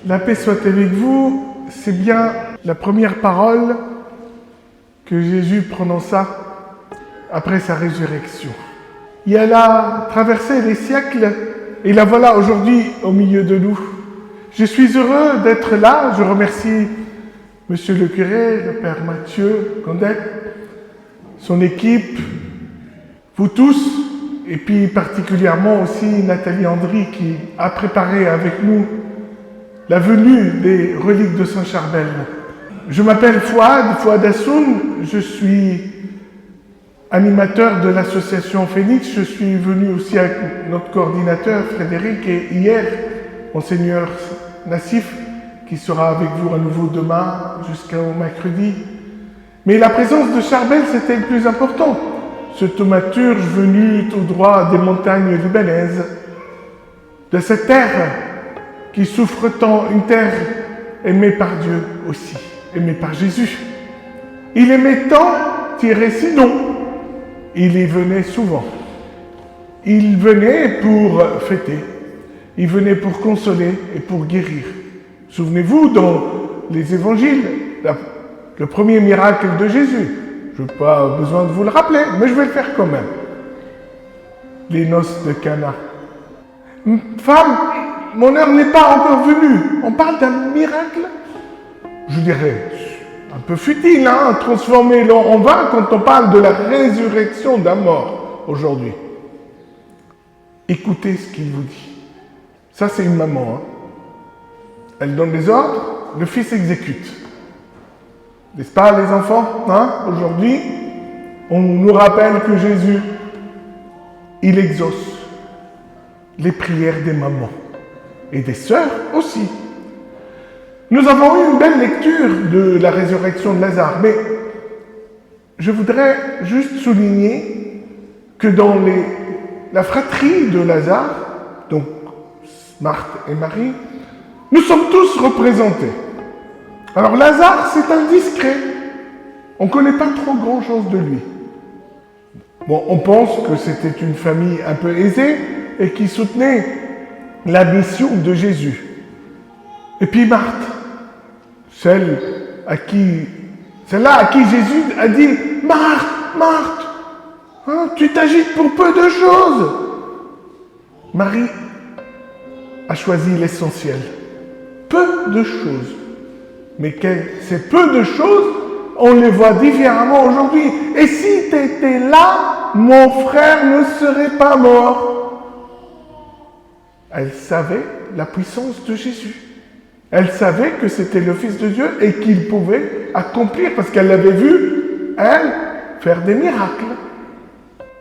La paix soit avec vous, c'est bien la première parole que Jésus prononça après sa résurrection. Et elle a traversé les siècles et la voilà aujourd'hui au milieu de nous. Je suis heureux d'être là, je remercie Monsieur le curé, le Père Mathieu Gondet, son équipe, vous tous, et puis particulièrement aussi Nathalie Andry qui a préparé avec nous la venue des reliques de Saint-Charbel. Je m'appelle Fouad Hassoun, je suis animateur de l'association Phénix, je suis venu aussi avec notre coordinateur Frédéric et hier, Monseigneur Nassif, qui sera avec vous à nouveau demain jusqu'au mercredi. Mais la présence de Charbel, c'était le plus important. Ce thaumaturge venu tout droit des montagnes libanaises, de cette terre qui souffre tant, une terre aimée par Dieu aussi, aimée par Jésus. Il aimait tant Sidon, il y venait souvent. Il venait pour fêter, il venait pour consoler et pour guérir. Souvenez-vous, dans les évangiles, le premier miracle de Jésus, je n'ai pas besoin de vous le rappeler, mais je vais le faire quand même. Les noces de Cana. Femme, mon heure n'est pas encore venue. On parle d'un miracle, je dirais, un peu futile, transformer l'eau en vin quand on parle de la résurrection d'un mort aujourd'hui. Écoutez ce qu'il vous dit. Ça, c'est une maman. Elle donne des ordres, le fils exécute. N'est-ce pas, les enfants? Aujourd'hui, on nous rappelle que Jésus, il exauce les prières des mamans et des sœurs aussi. Nous avons eu une belle lecture de la résurrection de Lazare, mais je voudrais juste souligner que dans la fratrie de Lazare, donc Marthe et Marie, nous sommes tous représentés. Alors Lazare, c'est un discret. On ne connaît pas trop grand-chose de lui. Bon, on pense que c'était une famille un peu aisée et qui soutenait la mission de Jésus. Et puis Marthe, celle-là à qui Jésus a dit « Marthe, tu t'agites pour peu de choses !» Marie a choisi l'essentiel. Peu de choses. Mais ces peu de choses, on les voit différemment aujourd'hui. Et si tu étais là, mon frère ne serait pas mort. Elle savait la puissance de Jésus. Elle savait que c'était le Fils de Dieu et qu'il pouvait accomplir, parce qu'elle l'avait vu, elle, faire des miracles.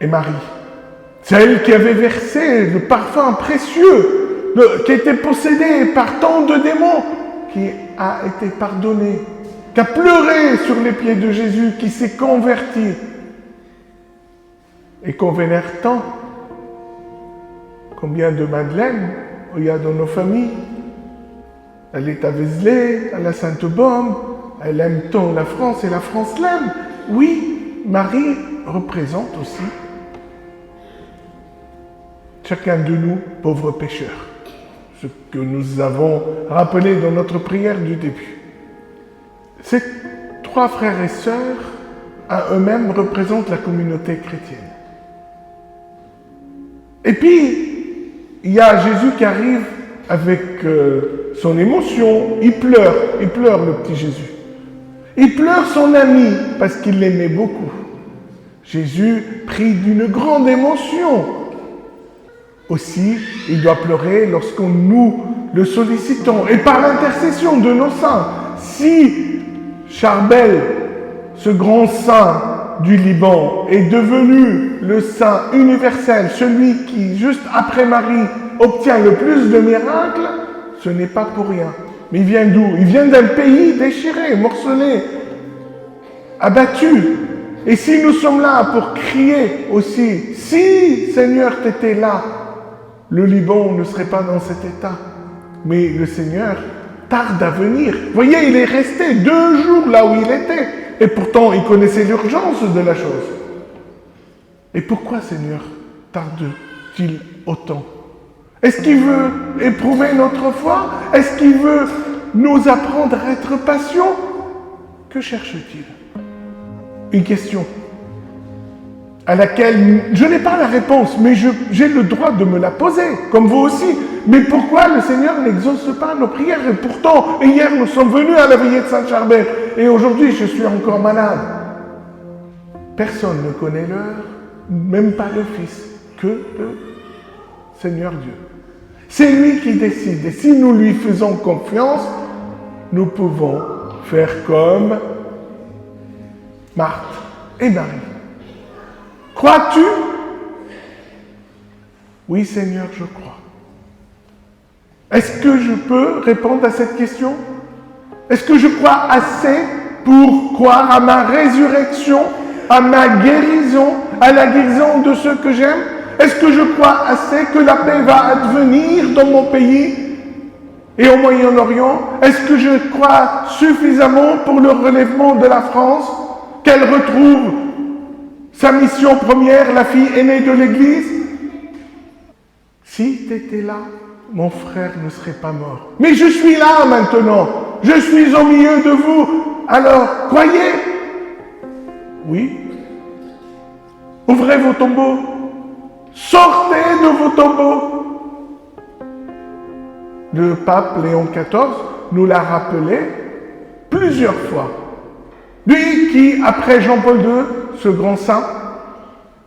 Et Marie, celle qui avait versé le parfum précieux, qui était possédée par tant de démons, qui a été pardonnée, qui a pleuré sur les pieds de Jésus, qui s'est converti et qu'on vénère tant. Combien de Madeleine il y a dans nos familles? Elle est à Vézelay, à la Sainte-Baume, elle aime tant la France et la France l'aime. Oui, Marie représente aussi chacun de nous, pauvres pécheurs. Ce que nous avons rappelé dans notre prière du début. Ces trois frères et sœurs, à eux-mêmes, représentent la communauté chrétienne. Et puis, il y a Jésus qui arrive avec son émotion. Il pleure le petit Jésus. Il pleure son ami parce qu'il l'aimait beaucoup. Jésus, pris d'une grande émotion. Aussi, il doit pleurer lorsque nous le sollicitons. Et par l'intercession de nos saints, si Charbel, ce grand saint du Liban, est devenu le saint universel, celui qui, juste après Marie, obtient le plus de miracles, ce n'est pas pour rien. Mais il vient d'où? Il vient d'un pays déchiré, morcelé, abattu. Et si nous sommes là pour crier aussi, si Seigneur t'étais là, le Liban ne serait pas dans cet état. Mais le Seigneur tarde à venir. Vous voyez, il est resté 2 jours là où il était. Et pourtant, il connaissait l'urgence de la chose. Et pourquoi, Seigneur, tarde-t-il autant? Est-ce qu'il veut éprouver notre foi? Est-ce qu'il veut nous apprendre à être patients? Que cherche-t-il? Une question à laquelle je n'ai pas la réponse, mais j'ai le droit de me la poser, comme vous aussi. Mais pourquoi le Seigneur n'exauce pas nos prières? Et pourtant, hier nous sommes venus à la veillée de Saint-Charbel, et aujourd'hui je suis encore malade. Personne ne connaît l'heure, même pas le Fils, que le Seigneur Dieu. C'est lui qui décide, et si nous lui faisons confiance, nous pouvons faire comme Marthe et Marie. Crois-tu? Oui, Seigneur, je crois. Est-ce que je peux répondre à cette question? Est-ce que je crois assez pour croire à ma résurrection, à ma guérison, à la guérison de ceux que j'aime? Est-ce que je crois assez que la paix va advenir dans mon pays et au Moyen-Orient? Est-ce que je crois suffisamment pour le relèvement de la France, qu'elle retrouve sa mission première, la fille aînée de l'Église? Si tu étais là, mon frère ne serait pas mort. Mais je suis là maintenant. Je suis au milieu de vous. Alors, croyez? Oui. Ouvrez vos tombeaux. Sortez de vos tombeaux. Le pape Léon XIV nous l'a rappelé plusieurs fois. Lui qui, après Jean-Paul II, ce grand saint,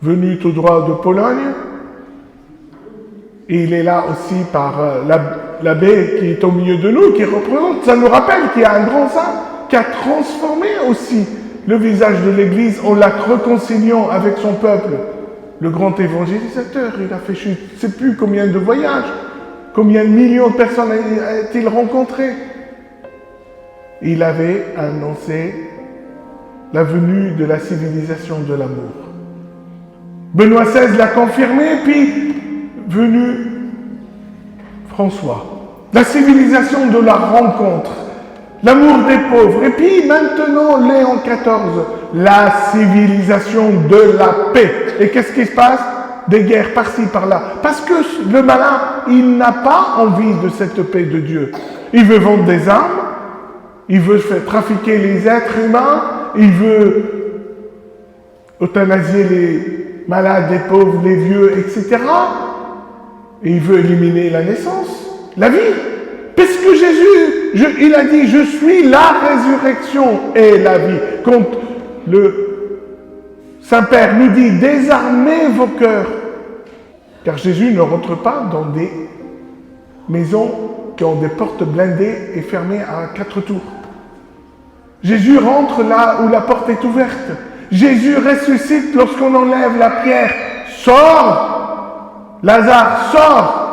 venu tout droit de Pologne, et il est là aussi par l'abbé qui est au milieu de nous, qui représente, ça nous rappelle qu'il y a un grand saint qui a transformé aussi le visage de l'Église en la réconciliant avec son peuple. Le grand évangélisateur, il a fait je ne sais plus combien de voyages, combien de millions de personnes a-t-il rencontré. Il avait annoncé la venue de la civilisation de l'amour. Benoît XVI l'a confirmé, puis venu François. La civilisation de la rencontre, l'amour des pauvres, et puis maintenant Léon XIV, la civilisation de la paix. Et qu'est-ce qui se passe? Des guerres par-ci, par-là. Parce que le malin, il n'a pas envie de cette paix de Dieu. Il veut vendre des armes, il veut faire trafiquer les êtres humains, il veut euthanasier les malades, les pauvres, les vieux, etc. Et il veut éliminer la naissance, la vie. Parce que Jésus, il a dit, je suis la résurrection et la vie. Quand le Saint-Père nous dit, désarmez vos cœurs. Car Jésus ne rentre pas dans des maisons qui ont des portes blindées et fermées à 4 tours. Jésus rentre là où la porte est ouverte. Jésus ressuscite lorsqu'on enlève la pierre. Sors! Lazare, sors!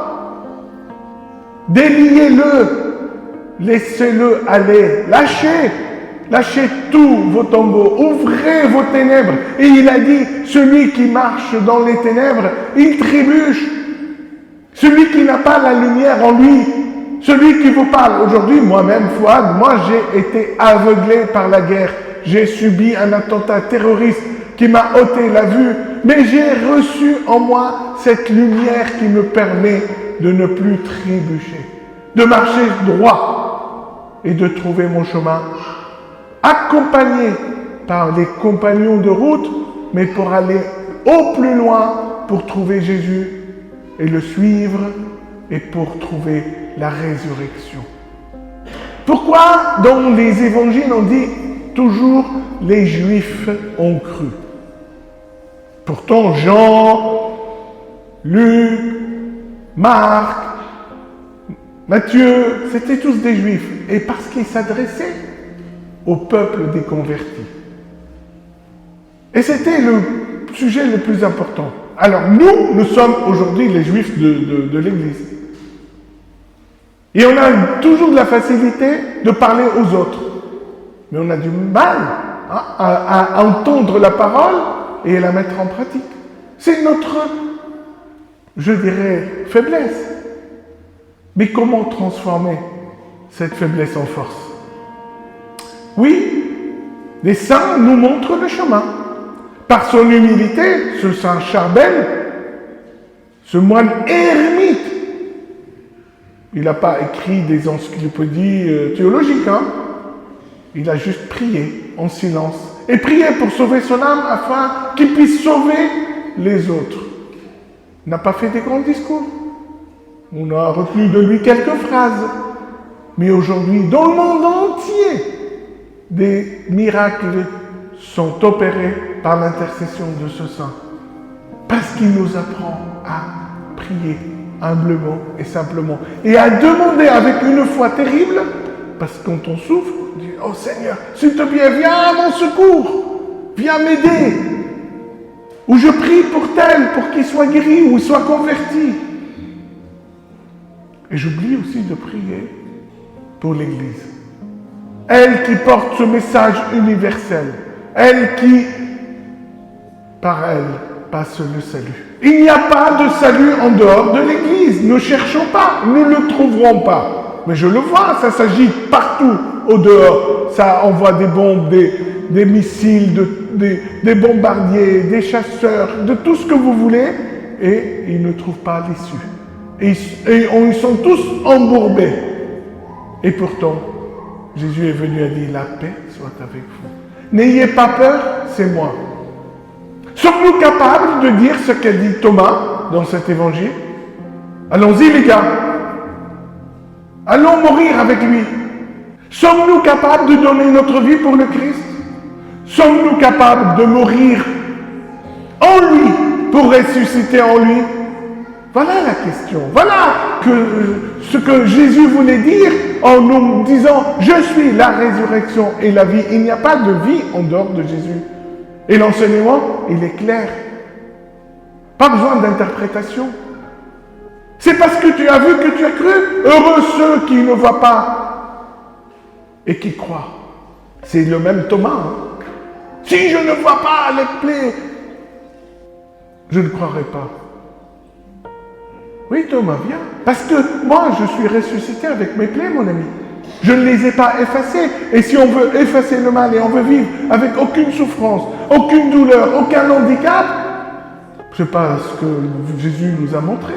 Déliez-le! Laissez-le aller! Lâchez tous vos tombeaux! Ouvrez vos ténèbres! Et il a dit, celui qui marche dans les ténèbres, il trébuche! Celui qui n'a pas la lumière en lui, celui qui vous parle. Aujourd'hui, moi-même, Fouad, moi j'ai été aveuglé par la guerre. J'ai subi un attentat terroriste qui m'a ôté la vue, mais j'ai reçu en moi cette lumière qui me permet de ne plus trébucher, de marcher droit et de trouver mon chemin, accompagné par les compagnons de route, mais pour aller au plus loin, pour trouver Jésus et le suivre et pour trouver la résurrection. Pourquoi dans les évangiles on dit toujours les Juifs ont cru? Pourtant Jean, Luc, Marc, Matthieu, c'était tous des Juifs. Et parce qu'ils s'adressaient au peuple des convertis. Et c'était le sujet le plus important. Alors nous sommes aujourd'hui les Juifs de l'Église. Et on a toujours de la facilité de parler aux autres. Mais on a du mal à entendre la parole et à la mettre en pratique. C'est notre, je dirais, faiblesse. Mais comment transformer cette faiblesse en force? Oui, les saints nous montrent le chemin. Par son humilité, ce saint Charbel, ce moine ermite, Il n'a pas écrit des encyclopédies théologiques, hein. Il a juste prié en silence. Et prié pour sauver son âme afin qu'il puisse sauver les autres. Il n'a pas fait des grands discours. On a retenu de lui quelques phrases. Mais aujourd'hui, dans le monde entier, des miracles sont opérés par l'intercession de ce saint. Parce qu'il nous apprend à prier humblement et simplement. Et à demander avec une foi terrible, parce que quand on souffre, on dit « Oh Seigneur, s'il te plaît, viens à mon secours, viens m'aider. » Ou je prie pour tel, pour qu'il soit guéri, ou il soit converti. Et j'oublie aussi de prier pour l'Église. Elle qui porte ce message universel. Elle qui, par elle, passe le salut. Il n'y a pas de salut en dehors de l'Église. Ne cherchons pas, nous ne le trouverons pas. Mais je le vois, ça s'agite partout au dehors. Ça envoie des bombes, des missiles, des bombardiers, des chasseurs, de tout ce que vous voulez, et ils ne trouvent pas l'issue. Et ils sont tous embourbés. Et pourtant, Jésus est venu et dit, la paix soit avec vous. N'ayez pas peur, c'est moi. Sommes-nous capables de dire ce qu'a dit Thomas dans cet évangile? Allons-y les gars. Allons mourir avec lui. Sommes-nous capables de donner notre vie pour le Christ? Sommes-nous capables de mourir en lui pour ressusciter en lui? Voilà la question. Voilà ce que Jésus voulait dire en nous disant « Je suis la résurrection et la vie ». Il n'y a pas de vie en dehors de Jésus. Et l'enseignement, il est clair. Pas besoin d'interprétation. C'est parce que tu as vu que tu as cru. Heureux ceux qui ne voient pas et qui croient. C'est le même Thomas. Hein. Si je ne vois pas les plaies, je ne croirai pas. Oui, Thomas, viens. Parce que moi, je suis ressuscité avec mes plaies, mon ami. Je ne les ai pas effacées. Et si on veut effacer le mal et on veut vivre avec aucune souffrance, aucune douleur, aucun handicap, c'est pas ce que Jésus nous a montré.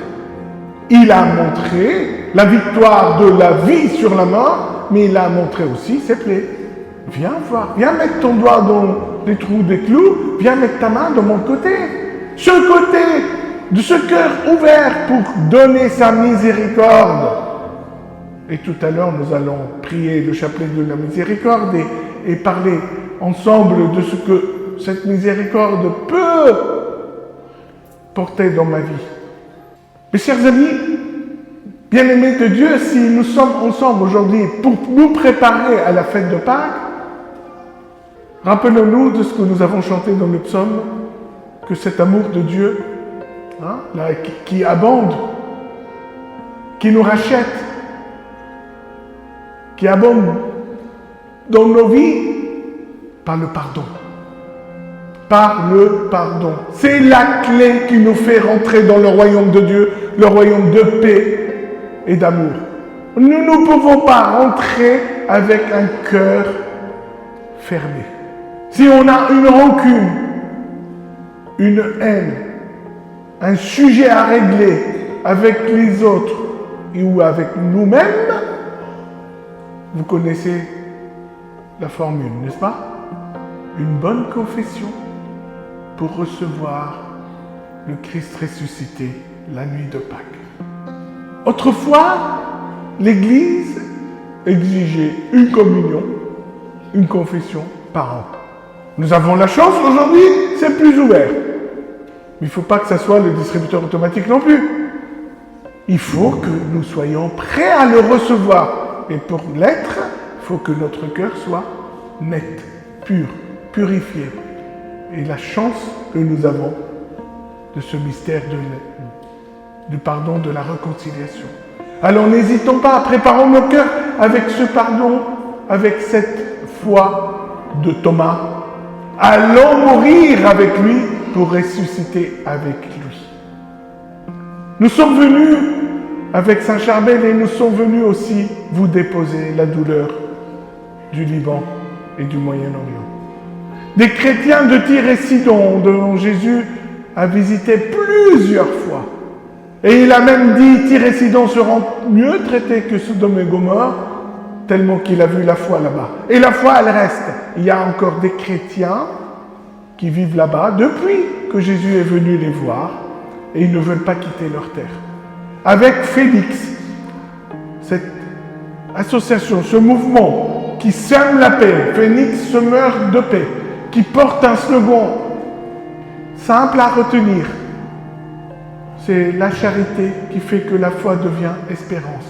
Il a montré la victoire de la vie sur la mort, mais il a montré aussi ses plaies. Viens voir, viens mettre ton doigt dans les trous des clous, viens mettre ta main de mon côté. Ce côté de ce cœur ouvert pour donner sa miséricorde. Et tout à l'heure, nous allons prier le chapelet de la miséricorde et parler ensemble de ce que cette miséricorde peut porter dans ma vie. Mes chers amis, bien-aimés de Dieu, si nous sommes ensemble aujourd'hui pour nous préparer à la fête de Pâques, rappelons-nous de ce que nous avons chanté dans le psaume, que cet amour de Dieu, là, qui abonde, qui nous rachète, qui abonde dans nos vies par le pardon. Par le pardon. C'est la clé qui nous fait rentrer dans le royaume de Dieu, le royaume de paix et d'amour. Nous ne pouvons pas rentrer avec un cœur fermé. Si on a une rancune, une haine, un sujet à régler avec les autres ou avec nous-mêmes, vous connaissez la formule, n'est-ce pas? Une bonne confession pour recevoir le Christ ressuscité la nuit de Pâques. Autrefois, l'Église exigeait une communion, une confession par an. Nous avons la chance, aujourd'hui, c'est plus ouvert. Mais il ne faut pas que ça soit le distributeur automatique non plus. Il faut que nous soyons prêts à le recevoir. Et pour l'être, il faut que notre cœur soit net, pur, purifié. Et la chance que nous avons de ce mystère du pardon, de la réconciliation. Alors n'hésitons pas, préparons nos cœurs avec ce pardon, avec cette foi de Thomas. Allons mourir avec lui pour ressusciter avec lui. Nous sommes venus avec Saint Charbel et nous sommes venus aussi vous déposer la douleur du Liban et du Moyen-Orient. Des chrétiens de Tyr et Sidon dont Jésus a visité plusieurs fois Et il a même dit, Tyr et Sidon seront mieux traités que Sodome et Gomorrhe, tellement qu'il a vu la foi là-bas. Et la foi, elle reste. Il y a encore des chrétiens qui vivent là-bas depuis que Jésus est venu les voir, et ils ne veulent pas quitter leur terre. Avec Félix, cette association, ce mouvement qui sème la paix, Phénix semeur de paix, qui porte un slogan simple à retenir. C'est la charité qui fait que la foi devient espérance.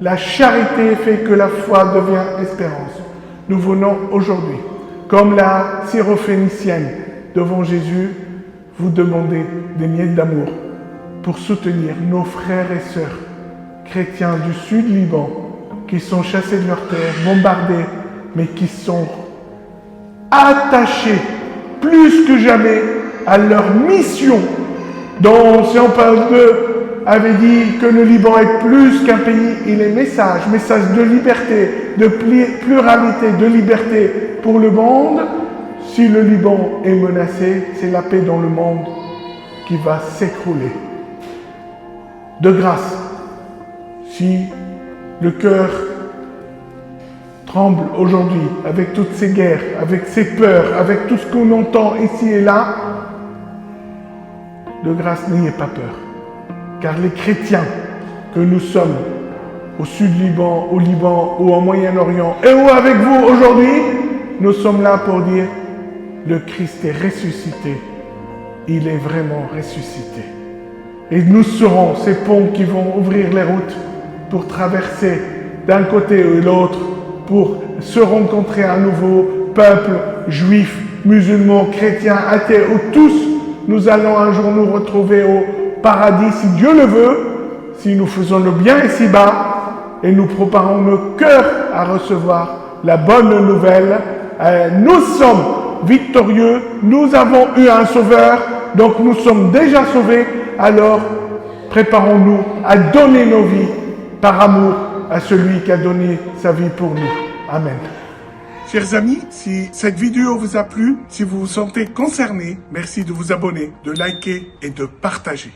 La charité fait que la foi devient espérance. Nous venons aujourd'hui, comme la syrophénicienne devant Jésus, vous demander des miettes d'amour pour soutenir nos frères et sœurs chrétiens du sud Liban qui sont chassés de leur terre, bombardés, mais qui sont attachés plus que jamais à leur mission, dont si on parle avait dit que le Liban est plus qu'un pays, il est message de liberté, de pluralité, de liberté pour le monde. Si le Liban est menacé, c'est la paix dans le monde qui va s'écrouler. De grâce, si le cœur tremble aujourd'hui avec toutes ces guerres, avec ces peurs, avec tout ce qu'on entend ici et là, de grâce, n'ayez pas peur. Car les chrétiens que nous sommes au Sud-Liban, au Liban ou au Moyen-Orient, et où avec vous aujourd'hui, nous sommes là pour dire le Christ est ressuscité. Il est vraiment ressuscité. Et nous serons ces ponts qui vont ouvrir les routes pour traverser d'un côté ou de l'autre, pour se rencontrer un nouveau peuple juif, musulman, chrétien, athée, où tous nous allons un jour nous retrouver au paradis, si Dieu le veut, si nous faisons le bien ici-bas et nous préparons nos cœurs à recevoir la bonne nouvelle. Nous sommes victorieux, nous avons eu un sauveur, donc nous sommes déjà sauvés, alors préparons-nous à donner nos vies par amour à celui qui a donné sa vie pour nous. Amen. Chers amis, si cette vidéo vous a plu, si vous vous sentez concerné, merci de vous abonner, de liker et de partager.